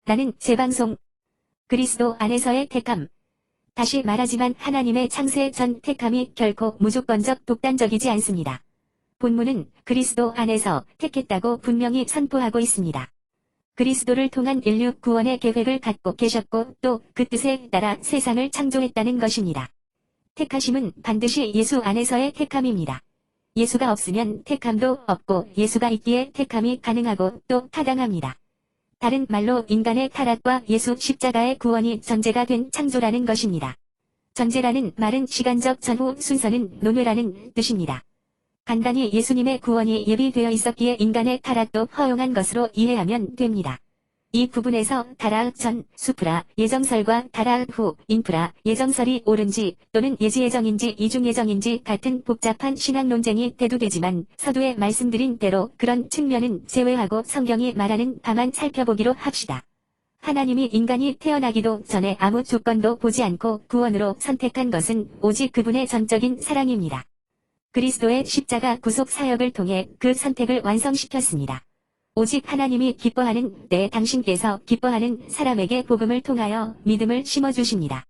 나는 재방송. 그리스도 안에서의 택함. 다시 말하지만 하나님의 창세 전 택함이 결코 무조건적 독단적이지 않습니다. 본문은 그리스도 안에서 택했다고 분명히 선포하고 있습니다. 그리스도를 통한 인류 구원의 계획을 갖고 계셨고 또 그 뜻에 따라 세상을 창조했다는 것입니다. 택하심은 반드시 예수 안에서의 택함입니다. 예수가 없으면 택함도 없고 예수가 있기에 택함이 가능하고 또 타당합니다. 다른 말로 인간의 타락과 예수 십자가의 구원이 전제가 된 창조라는 것입니다. 전제라는 말은 시간적 전후 순서는 논외라는 뜻입니다. 간단히 예수님의 구원이 예비되어 있었기에 인간의 타락도 허용한 것으로 이해하면 됩니다. 이 부분에서 타락 전, 수프라, 예정설과 타락 후, 인프라, 예정설이 옳은지 또는 예지예정인지 이중예정인지 같은 복잡한 신학 논쟁이 대두되지만 서두에 말씀드린 대로 그런 측면은 제외하고 성경이 말하는 바만 살펴보기로 합시다. 하나님이 인간이 태어나기도 전에 아무 조건도 보지 않고 구원으로 선택한 것은 오직 그분의 전적인 사랑입니다. 그리스도의 십자가 구속 사역을 통해 그 선택을 완성시켰습니다. 오직 하나님이 기뻐하는 때 당신께서 기뻐하는 사람에게 복음을 통하여 믿음을 심어주십니다.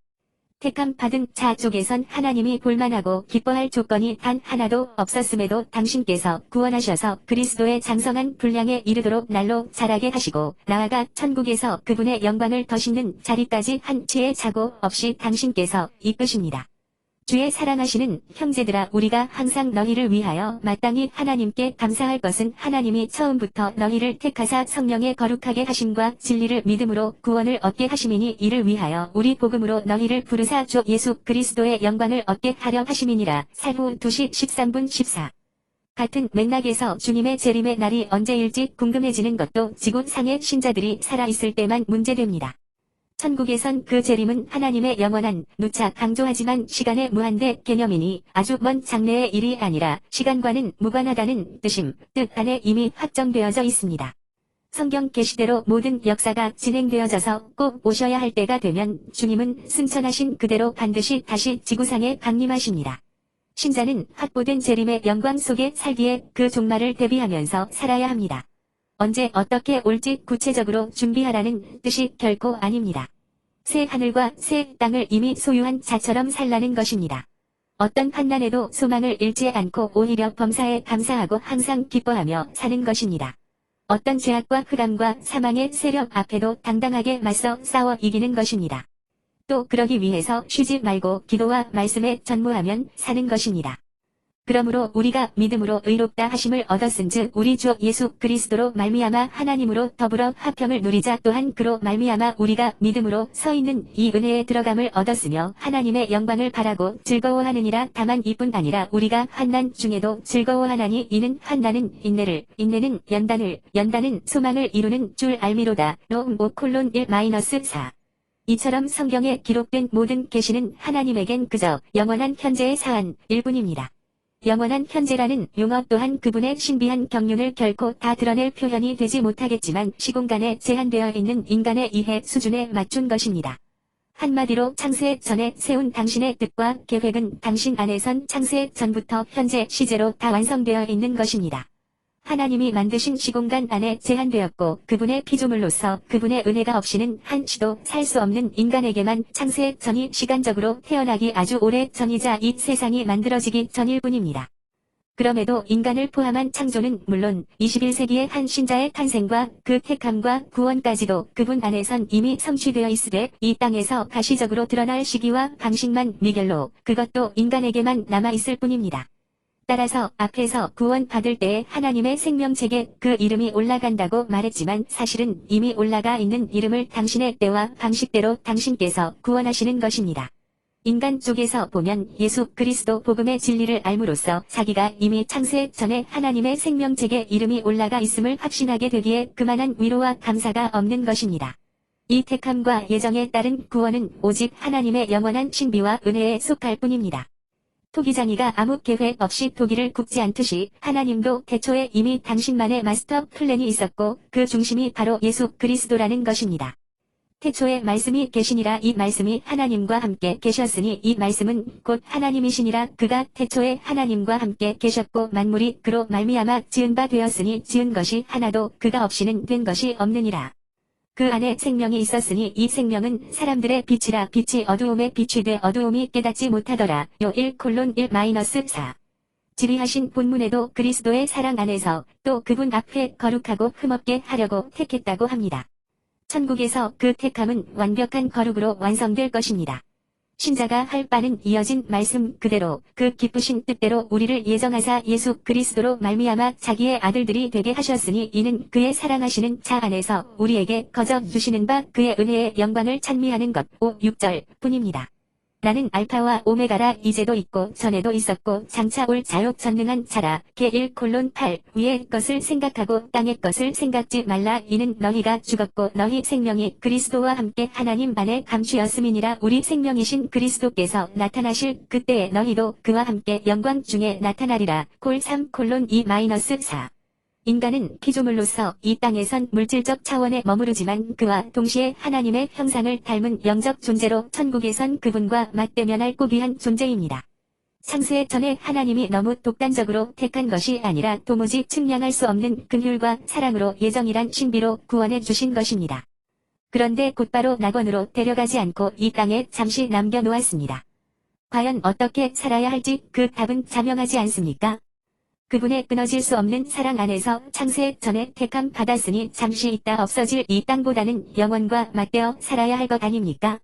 택함 받은 자 쪽에선 하나님이 볼만하고 기뻐할 조건이 단 하나도 없었음에도 당신께서 구원하셔서 그리스도의 장성한 분량에 이르도록 날로 자라게 하시고 나아가 천국에서 그분의 영광을 더 싣는 자리까지 한 채의 자고 없이 당신께서 이끄십니다. 주의 사랑하시는 형제들아, 우리가 항상 너희를 위하여 마땅히 하나님께 감사할 것은 하나님이 처음부터 너희를 택하사 성령의 거룩하게 하심과 진리를 믿음으로 구원을 얻게 하심이니 이를 위하여 우리 복음으로 너희를 부르사 주 예수 그리스도의 영광을 얻게 하려 하심이니라. 사후 2시 13분 14. 같은 맥락에서 주님의 재림의 날이 언제일지 궁금해지는 것도 지구상의 신자들이 살아있을 때만 문제됩니다. 천국에선 그 재림은 하나님의 영원한, 누차 강조하지만 시간의 무한대 개념이니 아주 먼 장래의 일이 아니라 시간과는 무관하다는 뜻 안에 이미 확정되어져 있습니다. 성경 계시대로 모든 역사가 진행되어져서 꼭 오셔야 할 때가 되면 주님은 승천하신 그대로 반드시 다시 지구상에 강림하십니다. 신자는 확보된 재림의 영광 속에 살기에 그 종말을 대비하면서 살아야 합니다. 언제 어떻게 올지 구체적으로 준비하라는 뜻이 결코 아닙니다. 새 하늘과 새 땅을 이미 소유한 자처럼 살라는 것입니다. 어떤 환난에도 소망을 잃지 않고 오히려 범사에 감사하고 항상 기뻐하며 사는 것입니다. 어떤 죄악과 흑암과 사망의 세력 앞에도 당당하게 맞서 싸워 이기는 것입니다. 또 그러기 위해서 쉬지 말고 기도와 말씀에 전무하면 사는 것입니다. 그러므로 우리가 믿음으로 의롭다 하심을 얻었은즉 우리 주 예수 그리스도로 말미암아 하나님으로 더불어 화평을 누리자. 또한 그로 말미암아 우리가 믿음으로 서 있는 이 은혜에 들어감을 얻었으며 하나님의 영광을 바라고 즐거워하느니라. 다만 이뿐 아니라 우리가 환난 중에도 즐거워하나니 이는 환난은 인내를, 인내는 연단을, 연단은 소망을 이루는 줄 알미로다. 롬 5:1-4. 이처럼 성경에 기록된 모든 계시는 하나님에겐 그저 영원한 현재의 사안일 뿐입니다. 영원한 현재라는 용어 또한 그분의 신비한 경륜을 결코 다 드러낼 표현이 되지 못하겠지만 시공간에 제한되어 있는 인간의 이해 수준에 맞춘 것입니다. 한마디로 창세 전에 세운 당신의 뜻과 계획은 당신 안에선 창세 전부터 현재 시제로 다 완성되어 있는 것입니다. 하나님이 만드신 시공간 안에 제한되었고 그분의 피조물로서 그분의 은혜가 없이는 한시도 살 수 없는 인간에게만 창세 전이 시간적으로 태어나기 아주 오래 전이자 이 세상이 만들어지기 전일 뿐입니다. 그럼에도 인간을 포함한 창조는 물론 21세기의 한 신자의 탄생과 그 택함과 구원까지도 그분 안에선 이미 성취되어 있으되 이 땅에서 가시적으로 드러날 시기와 방식만 미결로 그것도 인간에게만 남아있을 뿐입니다. 따라서 앞에서 구원 받을 때에 하나님의 생명책에 그 이름이 올라간다고 말했지만 사실은 이미 올라가 있는 이름을 당신의 때와 방식대로 당신께서 구원하시는 것입니다. 인간 쪽에서 보면 예수 그리스도 복음의 진리를 알므로써 자기가 이미 창세 전에 하나님의 생명책에 이름이 올라가 있음을 확신하게 되기에 그만한 위로와 감사가 없는 것입니다. 이 택함과 예정에 따른 구원은 오직 하나님의 영원한 신비와 은혜에 속할 뿐입니다. 토기장이가 아무 계획 없이 토기를 굽지 않듯이 하나님도 태초에 이미 당신만의 마스터 플랜이 있었고 그 중심이 바로 예수 그리스도라는 것입니다. 태초에 말씀이 계시니라. 이 말씀이 하나님과 함께 계셨으니 이 말씀은 곧 하나님이시니라. 그가 태초에 하나님과 함께 계셨고 만물이 그로 말미암아 지은 바 되었으니 지은 것이 하나도 그가 없이는 된 것이 없느니라. 그 안에 생명이 있었으니 이 생명은 사람들의 빛이라 빛이 어두움에 비추되 어두움이 깨닫지 못하더라. 요 1:1-4 지리하신 본문에도 그리스도의 사랑 안에서 또 그분 앞에 거룩하고 흠없게 하려고 택했다고 합니다. 천국에서 그 택함은 완벽한 거룩으로 완성될 것입니다. 신자가 할 바는 이어진 말씀 그대로 그 기쁘신 뜻대로 우리를 예정하사 예수 그리스도로 말미암아 자기의 아들들이 되게 하셨으니 이는 그의 사랑하시는 자 안에서 우리에게 거저 주시는 바 그의 은혜의 영광을 찬미하는 것. 6절 뿐입니다. 나는 알파와 오메가라 이제도 있고 전에도 있었고 장차 올 자욕 전능한 자라. 개 1:8 위의 것을 생각하고 땅의 것을 생각지 말라. 이는 너희가 죽었고 너희 생명이 그리스도와 함께 하나님 안에 감추었음이니라. 우리 생명이신 그리스도께서 나타나실 그때에 너희도 그와 함께 영광 중에 나타나리라. 골 3:2-4 인간은 피조물로서 이 땅에선 물질적 차원에 머무르지만 그와 동시에 하나님의 형상을 닮은 영적 존재로 천국에선 그분과 맞대면할 고귀한 존재입니다. 창세 전에 하나님이 너무 독단적으로 택한 것이 아니라 도무지 측량할 수 없는 긍휼과 사랑으로 예정이란 신비로 구원해 주신 것입니다. 그런데 곧바로 낙원으로 데려가지 않고 이 땅에 잠시 남겨놓았습니다. 과연 어떻게 살아야 할지 그 답은 자명하지 않습니까? 그분의 끊어질 수 없는 사랑 안에서 창세 전에 택함 받았으니 잠시 있다 없어질 이 땅보다는 영원과 맞대어 살아야 할 것 아닙니까?